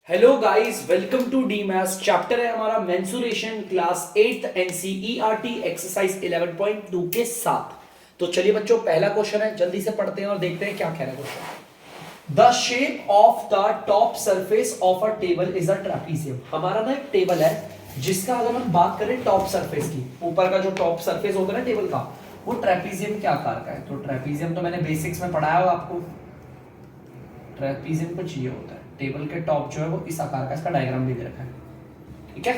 Hello guys, welcome to the maths. Chapter है हमारा mensuration, class 8th NCERT exercise 11.2 के साथ। तो चलिए बच्चों, पहला क्वेश्चन है, जल्दी से पढ़ते हैं और देखते हैं क्या कह रहा है question. The shape of the top surface of a table is a trapezium. हमारा ना एक टेबल है जिसका अगर हम बात करें टॉप सरफेस की, ऊपर का जो टॉप सरफेस होता है ना टेबल का, वो ट्रेपीजियम के आकार का है। तो ट्रेपीजियम तो मैंने बेसिक्स में पढ़ाया होगा आपको। ट्रेपीजियम कुछ ये होता है, टेबल के टॉप जो है वो इस आकार का, इसका डायग्राम भी दे रखा है। ठीक है,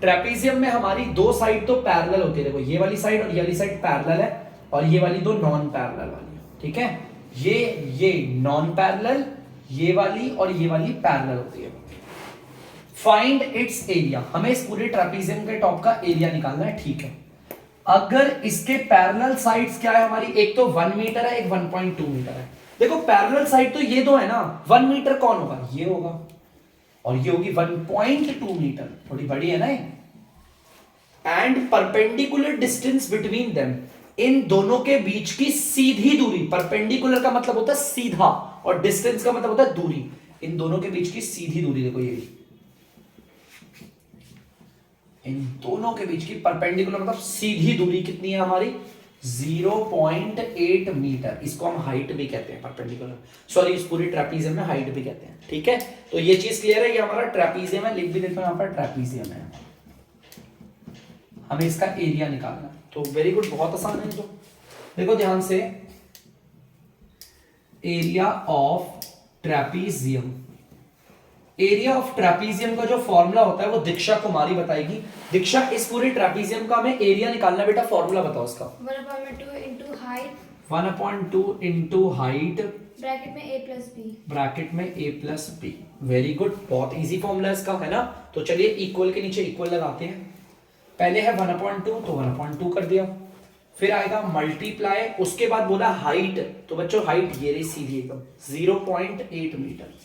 ट्रेपीजियम में हमारी दो साइड तो पैरेलल होती है। देखो ये वाली साइड और ये वाली साइड पैरेलल है, और ये वाली दो नॉन पैरेलल वाली है। ठीक है, ये नॉन पैरेलल, ये वाली और ये वाली पैरेलल होती है। फाइंड इट्स एरिया, हमें इस पूरे ट्रेपीजियम के टॉप का एरिया निकालना है। ठीक है, अगर इसके पैरेलल साइड्स क्या है हमारी, एक तो 1 मीटर है, एक 1.2 मीटर है। देखो पैरेलल साइड तो ये दो है ना, 1 मीटर कौन होगा, ये होगा, और ये होगी 1.2 मीटर, थोड़ी बड़ी है ना ये। And perpendicular distance between them, इन दोनों के बीच की सीधी दूरी, परपेंडिकुलर का मतलब होता है सीधा और डिस्टेंस का मतलब होता है दूरी। इन दोनों के बीच की सीधी दूरी देखो, ये इन दोनों के बीच की परपेंडिकुलर मतलब सीधी दूरी कितनी है हमारी, 0.8 मीटर। इसको हम हाइट भी कहते हैं, परपेंडिकुलर, सॉरी इस पूरी ट्रेपीजियम में हाइट भी कहते हैं। ठीक है, तो ये चीज क्लियर है, ये हमारा ट्रेपीजियम है, लिख भी देता हूं यहां पर ट्रेपीजियम है। हमें इसका एरिया निकालना है, तो वेरी गुड, बहुत आसान है। तो देखो ध्यान से, area of trapezium, area of trapezium का जो फॉर्मूला होता है वो दीक्षा कुमारी बताएगी। दीक्षा, इस पूरे ट्रेपीजियम का हमें एरिया निकालना, बेटा फॉर्मूला बताओ इसका। 1/2 into height, 1/2 into height, bracket में a plus b। ब्रैकेट में a plus B. Very good, बहुत इजी फॉर्मूला इसका, है ना। तो चलिए इक्वल के नीचे इक्वल लगाते हैं। पहले है 1/2, तो 1/2 कर दिया, फिर आएगा मल्टीप्लाई, उसके बाद बोला हाइट, तो बच्चों हाइट ये रही सीधी एकदम 0.8 मीटर।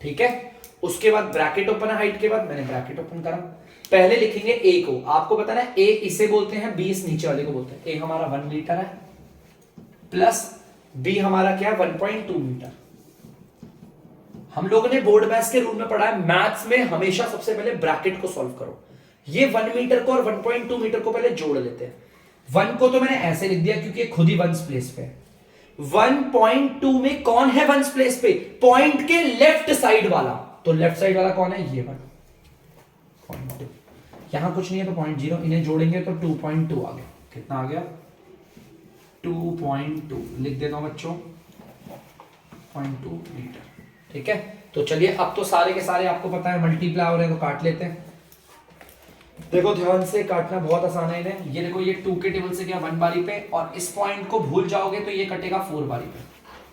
ठीक है, उसके बाद ब्रैकेट ओपन है, हाइट के बाद मैंने ब्रैकेट ओपन करा। पहले लिखेंगे ए को, आपको पता है ए इसे बोलते हैं, बी इस नीचे वाले को बोलते हैं। ए हमारा 1 मीटर है, प्लस बी हमारा क्या है 1.2 मीटर। हम लोगों ने बोर्ड मैथ्स के रूल में पढ़ा है, मैथ्स में हमेशा सबसे पहले ब्रैकेट को सॉल्व करो। ये 1 मीटर को और 1.2 मीटर को पहले जोड़ लेते हैं। 1 को तो मैंने ऐसे लिख दिया क्योंकि खुद ही वंस प्लेस पे है। 1.2 में कौन है वंस प्लेस पे, पॉइंट के लेफ्ट साइड वाला, तो लेफ्ट साइड वाला कौन है, ये वाला 0.2। यहां कुछ नहीं है तो 0.0, इन्हें जोड़ेंगे तो 2.2 आ गया। कितना आ गया, 2.2 लिख देता हूं बच्चों, 0.2 मीटर। ठीक है, तो चलिए अब तो सारे के सारे आपको पता है मल्टीप्लाई हो रहे हैं, तो काट लेते हैं। देखो ध्यान से, काटना बहुत आसान है इन्हें। ये देखो, ये 2 के टेबल से गया 1 बारी पे, और इस पॉइंट को भूल जाओगे तो ये कटेगा 4 बारी पे,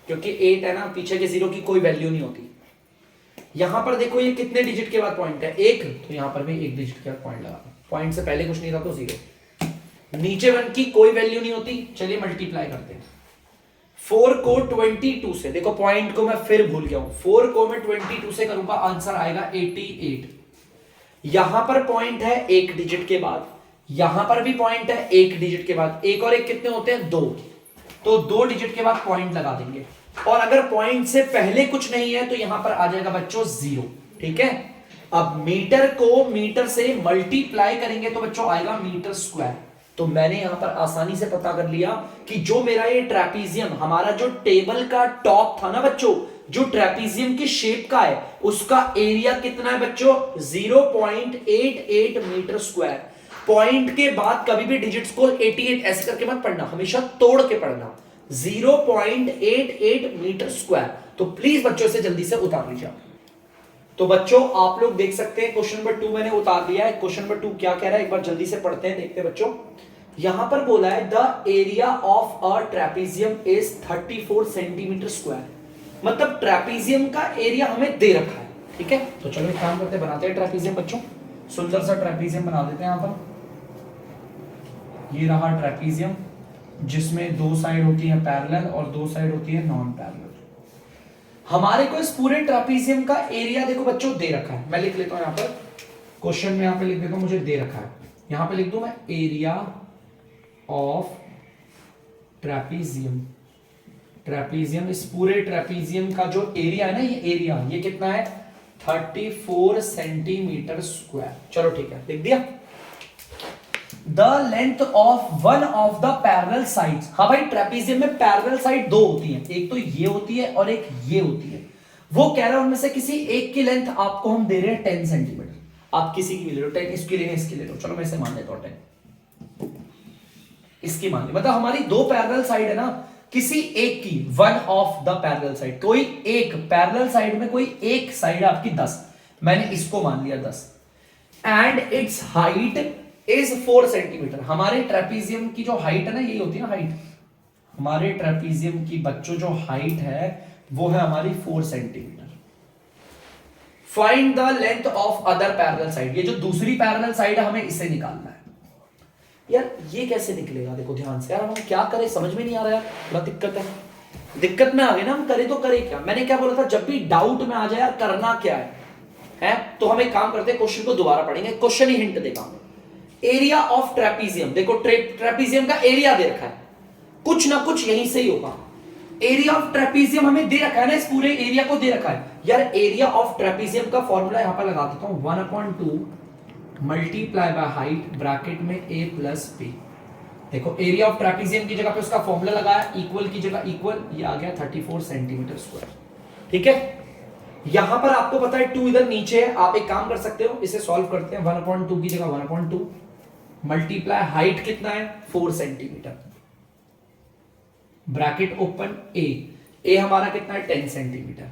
क्योंकि 8 है ना, पीछे के 0 की कोई वैल्यू नहीं होती। यहां पर देखो ये कितने डिजिट के बाद पॉइंट है, 1, तो यहां पर भी 1 डिजिट के बाद पॉइंट लगा, पॉइंट से पहले कुछ नहीं था तो 0। नीचे 1 की कोई वैल्यू नहीं होती। चलिए मल्टीप्लाई करते हैं। 4 को 22 से, देखो पॉइंट को मैं फिर भूल गया हूं, 4 को मैं 22 से करूंगा, आंसर आएगा 88। यहां पर पॉइंट है 1 डिजिट के बाद, यहां पर भी पॉइंट है 1 डिजिट के बाद, 1 और 1 कितने होते हैं, 2, तो 2 डिजिट के बाद पॉइंट लगा देंगे। और अगर पॉइंट से पहले कुछ नहीं है तो यहां पर आ जाएगा बच्चों 0। ठीक है, अब मीटर को मीटर से मल्टीप्लाई करेंगे तो बच्चों आएगा मीटर स्क्वायर। तो मैंने यहां पर आसानी से पता कर लिया कि जो मेरा ये ट्रेपीजियम, हमारा जो टेबल का टॉप था ना बच्चों, जो ट्रेपीजियम की शेप का है, उसका एरिया कितना है बच्चों, 0.88 मीटर स्क्वायर। पॉइंट के बाद कभी भी डिजिट्स को 88 ऐसे करके मत पढ़ना, हमेशा तोड़ के पढ़ना, 0.88 मीटर स्क्वायर। तो प्लीज बच्चों से जल्दी से उतार लीजिए। तो बच्चों आप लोग देख सकते हैं क्वेश्चन नंबर 2 मैंने उतार दिया है। क्वेश्चन नंबर 2 क्या कह रहा है, एक बार जल्दी से पढ़ते हैं, देखते हैं बच्चों। यहां पर बोला है the area of a trapezium is 34 centimetre square, मतलब ट्रेपीजियम का एरिया हमें दे रखा है। ठीक है, तो चलो एक काम करते हैं, बनाते हैं ट्रेपीजियम बच्चों, सुंदर सा ट्रेपीजियम बना देते हैं। यहां पर ये रहा ट्रेपीजियम, जिसमें 2 साइड होती है पैरेलल और 2 साइड होती है नॉन पैरेलल। हमारे को इस पूरे ट्रेपीजियम का एरिया देखो बच्चों दे रखा है, मैं लिख लेता हूं यहां पर, क्वेश्चन में यहां पे लिख देता हूं, मुझे दे रखा है, यहां पे लिख दूं मैं एरिया ऑफ ट्रेपीजियम ट्रेपीजियम, इस पूरे ट्रेपीजियम का जो एरिया है ना, ये एरिया ये कितना है 34 सेंटीमीटर स्क्वायर। चलो ठीक है, लिख दिया। The length of one of the parallel sides, हाँ भाई ट्रेपीजियम में पैरेलल साइड दो होती है, एक तो ये होती है और एक ये होती है। वो कह रहा है उनमें से किसी एक की लेंथ आपको हम दे रहे हैं 10 सेंटीमीटर, आप किसी की भी ले लो, 10 इसकी ले लो, इसकी ले लो, चलो मैं इसे मान लेता हूं 10 इसकी मान ली। मतलब हमारी दो पैरेलल साइड है ना, किसी एक की, one of the parallel side, कोई एक पैरेलल साइड में कोई एक साइड आपकी 10, मैंने इसको मान लिया 10, and it's height is 4 centimetre. हमारे ट्रेपीजियम की जो हाइट है ना, यही होती है ना हाइट, हमारे ट्रेपीजियम की बच्चों जो हाइट है वो है हमारी 4 centimetre. Find the length of other parallel side, ये जो दूसरी पैरेलल साइड है हमें इसे निकालना है। यार ये कैसे निकलेगा, देखो ध्यान से, यार हम क्या करें समझ में नहीं आ रहा है, बड़ा दिक्कत है, दिक्कत में आ गए ना, हम करें तो करें क्या। मैंने क्या बोला था, जब भी डाउट में आ जाए यार करना क्या है तो हम एक काम करते हैं, क्वेश्चन को दोबारा पढ़ेंगे, क्वेश्चन ही हिंट देगा। एरिया ऑफ ट्रेपीजियम, देखो ट्रेपीजियम का एरिया दे रखा है, कुछ ना कुछ यहीं से ही होगा। एरिया ऑफ ट्रेपीजियम हमें दे रखा है ना, इस पूरे एरिया को दे रखा है। यार एरिया ऑफ ट्रेपीजियम का फॉर्मूला यहां पर लगा देता हूं, 1/2 मल्टीप्लाई बाय हाइट ब्रैकेट में a प्लस बी। देखो एरिया ऑफ ट्रेपीजियम की जगह पे उसका फॉर्मूला लगाया, इक्वल की जगह इक्वल, ये आ गया 34 सेंटीमीटर स्क्वायर। ठीक है, यहां पर आपको पता है 2 इधर नीचे है, आप एक काम कर सकते हो, इसे सॉल्व करते हैं। 1/2 की जगह 1/2 मल्टीप्लाई हाइट कितना है 4 सेंटीमीटर, ब्रैकेट ओपन, ए हमारा कितना है 10 सेंटीमीटर,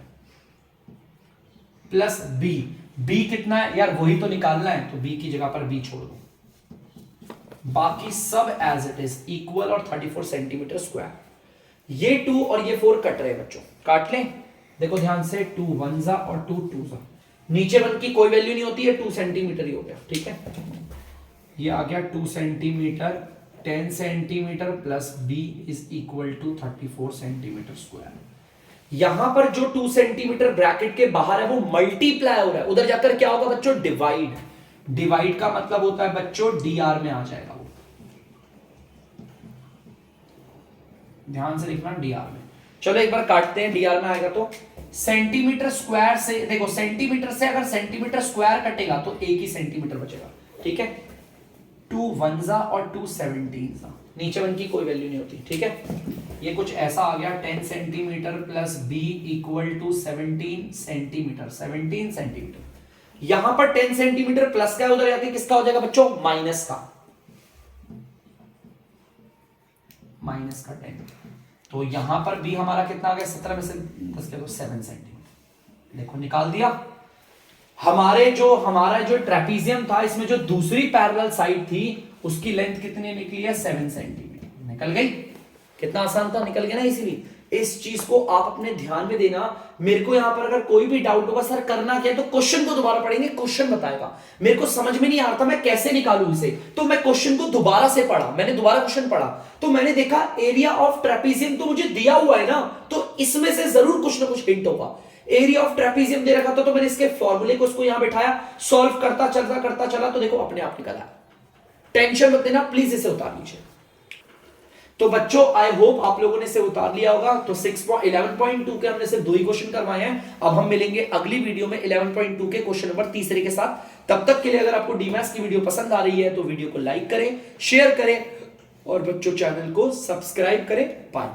प्लस बी कितना है यार वही तो निकालना है, तो बी की जगह पर बी छोड़ दो, बाकी सब एज इट इज इक्वल और 34 सेंटीमीटर स्क्वायर। ये 2 और ये 4 कट रहे बच्चों, काट लें। देखो ध्यान से, 2 1 जा और 2 2 जा, नीचे वन की कोई वैल्यू नहीं होती है, 2 सेंटीमीटर ही हो गया। ठीक है, ये आ गया 2 centimetre, 10 centimetre plus B is equal to 34 centimetre square. यहां पर जो 2 सेंटीमीटर ब्रैकेट के बाहर है वो मल्टीप्लाई हो रहा है, उधर जाकर क्या होगा बच्चों, डिवाइड। डिवाइड का मतलब होता है बच्चों डीआर में आ जाएगा वो, ध्यान से लिखना डीआर में। चलो एक बार काटते हैं, डीआर में आएगा तो सेंटीमीटर स्क्वायर से, देखो सेंटीमीटर से अगर सेंटीमीटर स्क्वायर कटेगा तो एक ही सेंटीमीटर बचेगा। ठीक है, 2 1 जा और 2 17 जा, नीचे वन की कोई वैल्यू नहीं होती। ठीक है, ये कुछ ऐसा आ गया, 10 centimetre plus B equal to 17 centimetre, 17 centimetre. यहां पर 10 सेंटीमीटर प्लस का, उधर जाके किसका हो जाएगा बच्चों, माइनस का, माइनस का 10। तो यहां पर बी हमारा कितना आ गया, 17 में से 10 ले 7 सेंटीमीटर। देखो निकाल दिया। हमारा जो ट्रेपीजियम था, इसमें जो दूसरी पैरेलल साइड थी उसकी लेंथ कितनी निकली है, 7 सेंटीमीटर निकल गई। कितना आसान था, निकल गया ना। इसीलिए इस चीज को आप अपने ध्यान में देना। मेरे को यहां पर अगर कोई भी डाउट होगा सर करना क्या है, तो क्वेश्चन को दोबारा पढ़ेंगे, क्वेश्चन बताएगा। मेरे को समझ में नहीं आ रहा था मैं कैसे निकालूं इसे, तो मैं क्वेश्चन को दोबारा से पढ़ा, मैंने दोबारा क्वेश्चन पढ़ा, तो मैंने देखा एरिया ऑफ ट्रेपीजियम तो मुझे दिया हुआ है ना, तो इसमें से जरूर कुछ ना कुछ हिंट होगा। एरिया ऑफ ट्रेपीजियम दे रखा था, तो मैंने इसके फॉर्मूले को उसको यहां बैठाया, सॉल्व करता चला, तो देखो अपने आप निकल आया। टेंशन मत लेना, प्लीज इसे उतार लीजिए। तो बच्चों आई होप आप लोगों ने इसे उतार लिया होगा। तो 11.2 के हमने सिर्फ 2 ही क्वेश्चन करवाए हैं। अब हम मिलेंगे अगली वीडियो में 11.2 के क्वेश्चन नंबर 3 के साथ। तब तक के लिए अगर आपको डीमैथ्स की वीडियो पसंद आ रही है तो वीडियो को लाइक करें, शेयर करें और बच्चों चैनल को सब्सक्राइब करें। बाय।